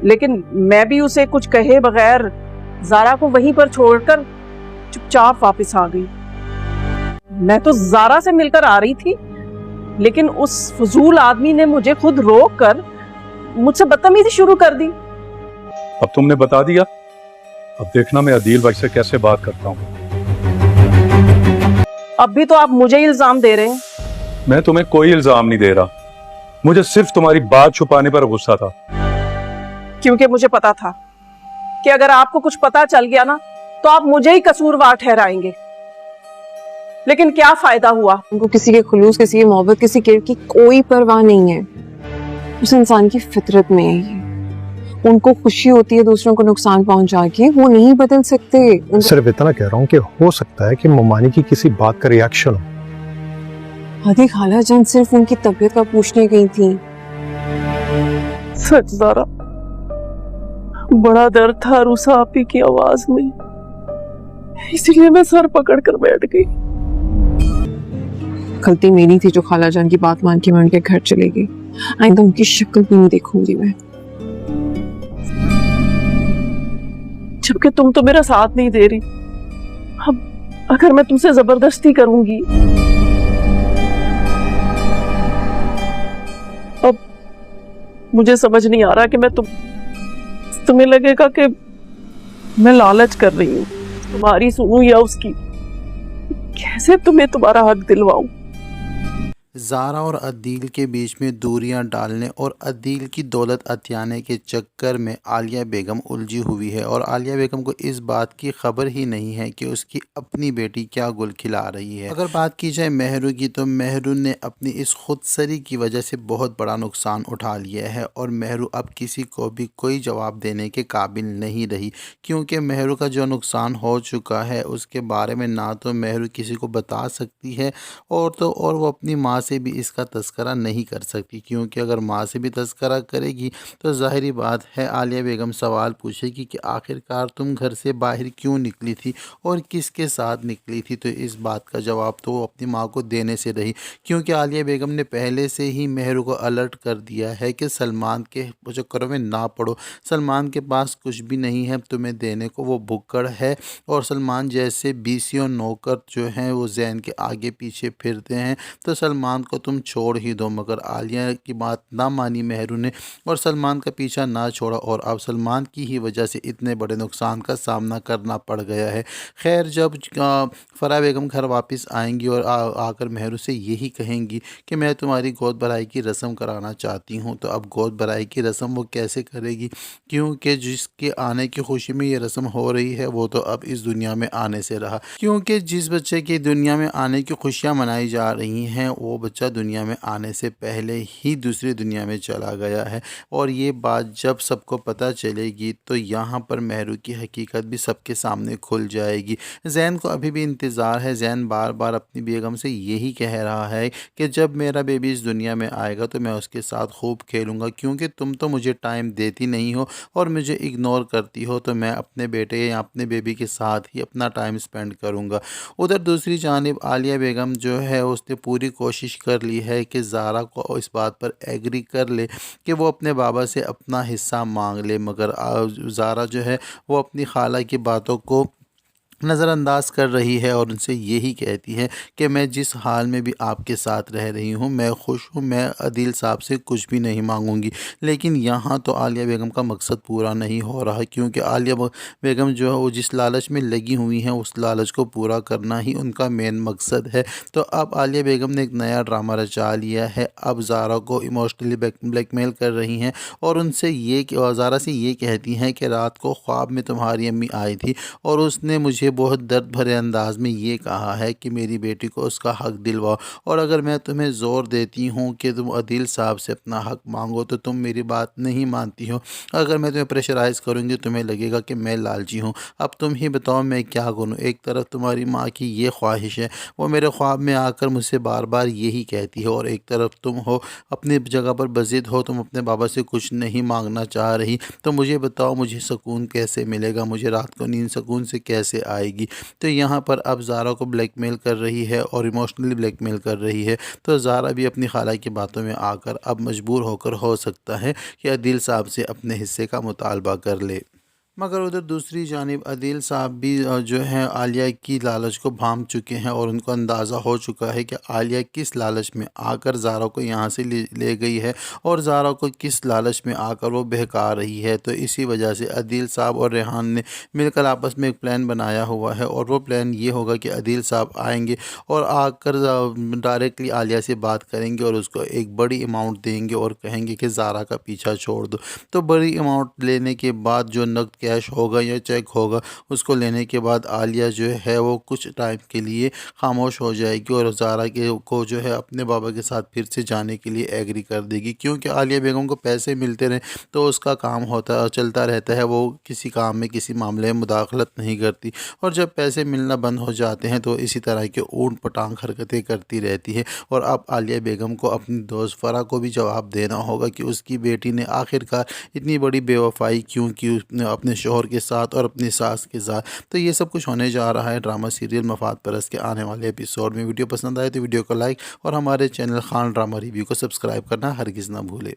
लेकिन मैं भी उसे कुछ कहे बगैर ज़ारा को वहीं पर छोड़कर चुपचाप वापस आ गई। मैं तो ज़ारा से मिलकर आ रही थी, लेकिन उस फजूल आदमी ने मुझे खुद रोक कर मुझसे बदतमीजी शुरू कर दी। अब तुमने बता दिया, अब देखना मैं अदील भाई से कैसे बात करता हूँ। अब भी तो आप मुझे इल्जाम दे रहे हैं। मैं तुम्हें कोई इल्जाम नहीं दे रहा, मुझे सिर्फ तुम्हारी बात छुपाने पर गुस्सा था। क्योंकि मुझे पता था कि अगर आपको कुछ पता चल गया ना तो आप मुझे ही कसूरवार ठहराएंगे। लेकिन क्या फायदा हुआ? उनको किसी के खुलूस, किसी की मोहब्बत, किसी केयर की कोई परवाह नहीं है। उस इंसान की फितरत में है ये। उनको खुशी होती है दूसरों को नुकसान पहुंचा के, वो नहीं बदल सकते। सिर्फ इतना कह रहा हूँ कि हो सकता है कि ममानी की किसी बात का रिएक्शन हो। आदि खाला जान सिर्फ उनकी तबीयत का पूछने गई थी। सच ज़ारा, बड़ा दर्द था रूसा आपी की आवाज में, इसलिए मैं सर पकड़ कर बैठ गई। गलती मेरी थी जो खाला जान की बात मान के मैं उनके घर चली गई। आइंदा उनकी शक्ल भी नहीं देखूंगी मैं। जबकि तुम तो मेरा साथ नहीं दे रही। अब अगर मैं तुमसे जबरदस्ती करूंगी, अब मुझे समझ नहीं आ रहा कि मैं तुम्हें लगेगा कि मैं लालच कर रही हूँ, तुम्हारी सुनूं या उसकी। कैसे तुम्हें तुम्हारा हक दिलवाऊं? ज़ारा और अदील के बीच में दूरियां डालने और अदील की दौलत अतियाने के चक्कर में आलिया बेगम उलझी हुई है और आलिया बेगम को इस बात की खबर ही नहीं है कि उसकी अपनी बेटी क्या गुल खिला रही है। अगर बात की जाए मेहरू की, तो मेहरू ने अपनी इस खुदसरी की वजह से बहुत बड़ा नुकसान उठा लिया है और मेहरू अब किसी को भी कोई जवाब देने के काबिल नहीं रही, क्योंकि मेहरू का जो नुकसान हो चुका है उसके बारे में ना तो मेहरू किसी को बता सकती है और वो अपनी माँ से भी इसका तस्करा नहीं कर सकती, क्योंकि अगर माँ से भी तस्करा करेगी तो ज़ाहिरी बात है आलिया बेगम सवाल पूछेगी कि आखिरकार तुम घर से बाहर क्यों निकली थी और किसके साथ निकली थी। तो इस बात का जवाब तो वो अपनी माँ को देने से रही, क्योंकि आलिया बेगम ने पहले से ही मेहरू को अलर्ट कर दिया है कि सलमान के चक्करों में ना पड़ो। सलमान के पास कुछ भी नहीं है तुम्हें देने को, वो भुक्कड़ है और सलमान जैसे बीसियों नौकर जो हैं वो जैन के आगे पीछे फिरते हैं, तो सलमान को तुम छोड़ ही दो। मगर आलिया की बात ना मानी मेहरू ने और सलमान का पीछा ना छोड़ा और अब सलमान की ही वजह से इतने बड़े नुकसान का सामना करना पड़ गया है। खैर, जब फराह बेगम घर वापस आएंगी और आकर मेहरू से यही कहेंगी कि मैं तुम्हारी गोद भराई की रस्म कराना चाहती हूँ, तो अब गोद भराई की रस्म वो कैसे करेगी, क्योंकि जिसके आने की खुशी में ये रस्म हो रही है वो तो अब इस दुनिया में आने से रहा, क्योंकि जिस बच्चे की दुनिया में आने की खुशियाँ मनाई जा रही हैं वो बच्चा दुनिया में आने से पहले ही दूसरी दुनिया में चला गया है। और ये बात जब सबको पता चलेगी तो यहाँ पर मेहरू की हकीकत भी सबके सामने खुल जाएगी। जैन को अभी भी इंतज़ार है। जैन बार बार अपनी बेगम से यही कह रहा है कि जब मेरा बेबी इस दुनिया में आएगा तो मैं उसके साथ खूब खेलूँगा, क्योंकि तुम तो मुझे टाइम देती नहीं हो और मुझे इग्नोर करती हो, तो मैं अपने बेटे या अपने बेबी के साथ ही अपना टाइम स्पेंड करूँगा। उधर दूसरी जानिब आलिया बेगम जो है उसने पूरी कोशिश कर ली है कि ज़ारा को इस बात पर एग्री कर ले कि वो अपने बाबा से अपना हिस्सा मांग ले, मगर ज़ारा जो है वो अपनी खाला की बातों को नज़रअंदाज कर रही है और उनसे यही कहती है कि मैं जिस हाल में भी आपके साथ रह रही हूँ मैं खुश हूँ, मैं अदील साहब से कुछ भी नहीं मांगूंगी। लेकिन यहाँ तो आलिया बेगम का मकसद पूरा नहीं हो रहा, क्योंकि आलिया बेगम जो है वो जिस लालच में लगी हुई हैं उस लालच को पूरा करना ही उनका मेन मकसद है। तो अब आलिया बेगम ने एक नया ड्रामा रचा लिया है। अब ज़ारा को इमोशनली ब्लैकमेल कर रही हैं और उनसे ये ज़ारा से ये कहती हैं कि रात को ख्वाब में तुम्हारी अम्मी आई थी और उसने मुझे बहुत दर्द भरे अंदाज में ये कहा है कि मेरी बेटी को उसका हक दिलवाओ, और अगर मैं तुम्हें ज़ोर देती हूँ कि तुम अदील साहब से अपना हक मांगो तो तुम मेरी बात नहीं मानती हो। अगर मैं तुम्हें प्रेशराइज़ करूँगी तुम्हें लगेगा कि मैं लालची हूँ। अब तुम ही बताओ मैं क्या करूँ। एक तरफ तुम्हारी माँ की ये ख्वाहिश है, वो मेरे ख्वाब में आकर मुझसे बार बार यही कहती है, और एक तरफ तुम हो अपनी जगह पर बज़िद हो, तुम अपने बाबा से कुछ नहीं मांगना चाह रही। तो मुझे बताओ मुझे सुकून कैसे मिलेगा, मुझे रात को नींद सुकून से कैसे دکھائے گی۔ تو یہاں پر اب زارا کو بلیک میل کر رہی ہے اور ایموشنلی بلیک میل کر رہی ہے، تو زارا بھی اپنی خالہ کی باتوں میں آ کر اب مجبور ہو سکتا ہے کہ عدیل صاحب سے اپنے حصے کا مطالبہ کر لے۔ مگر ادھر دوسری جانب عدیل صاحب بھی جو ہے عالیہ کی لالچ کو بھانپ چکے ہیں اور ان کو اندازہ ہو چکا ہے کہ عالیہ کس لالچ میں آ کر زارا کو یہاں سے لے گئی ہے اور زارا کو کس لالچ میں آ کر وہ بہکا رہی ہے۔ تو اسی وجہ سے عدیل صاحب اور ریحان نے مل کر آپس میں ایک پلان بنایا ہوا ہے، اور وہ پلان یہ ہوگا کہ عدیل صاحب آئیں گے اور آ کر ڈائریکٹلی عالیہ سے بات کریں گے اور اس کو ایک بڑی اماؤنٹ دیں گے اور کہیں گے کہ زارا کا پیچھا چھوڑ دو۔ تو بڑی اماؤنٹ لینے کے بعد جو نقد کیش ہوگا یا چیک ہوگا، اس کو لینے کے بعد عالیہ جو ہے وہ کچھ ٹائم کے لیے خاموش ہو جائے گی اور زارا کو جو ہے اپنے بابا کے ساتھ پھر سے جانے کے لیے ایگری کر دے گی، کیونکہ عالیہ بیگم کو پیسے ملتے رہیں تو اس کا کام چلتا رہتا ہے، وہ کسی کام میں کسی معاملے میں مداخلت نہیں کرتی، اور جب پیسے ملنا بند ہو جاتے ہیں تو اسی طرح کے اونٹ پٹانگ حرکتیں کرتی رہتی ہے۔ اور اب عالیہ بیگم کو اپنی دوست فرح کو بھی جواب دینا ہوگا کہ اس کی بیٹی نے آخرکار اتنی بڑی بے وفائی کیوں کی اپنے شوہر کے ساتھ اور اپنی ساس کے ساتھ۔ تو یہ سب کچھ ہونے جا رہا ہے ڈرامہ سیریل مفاد پرست کے آنے والے ایپیسوڈ میں۔ ویڈیو پسند آئے تو ویڈیو کو لائک اور ہمارے چینل خان ڈرامہ ریویو کو سبسکرائب کرنا ہرگز نہ بھولے۔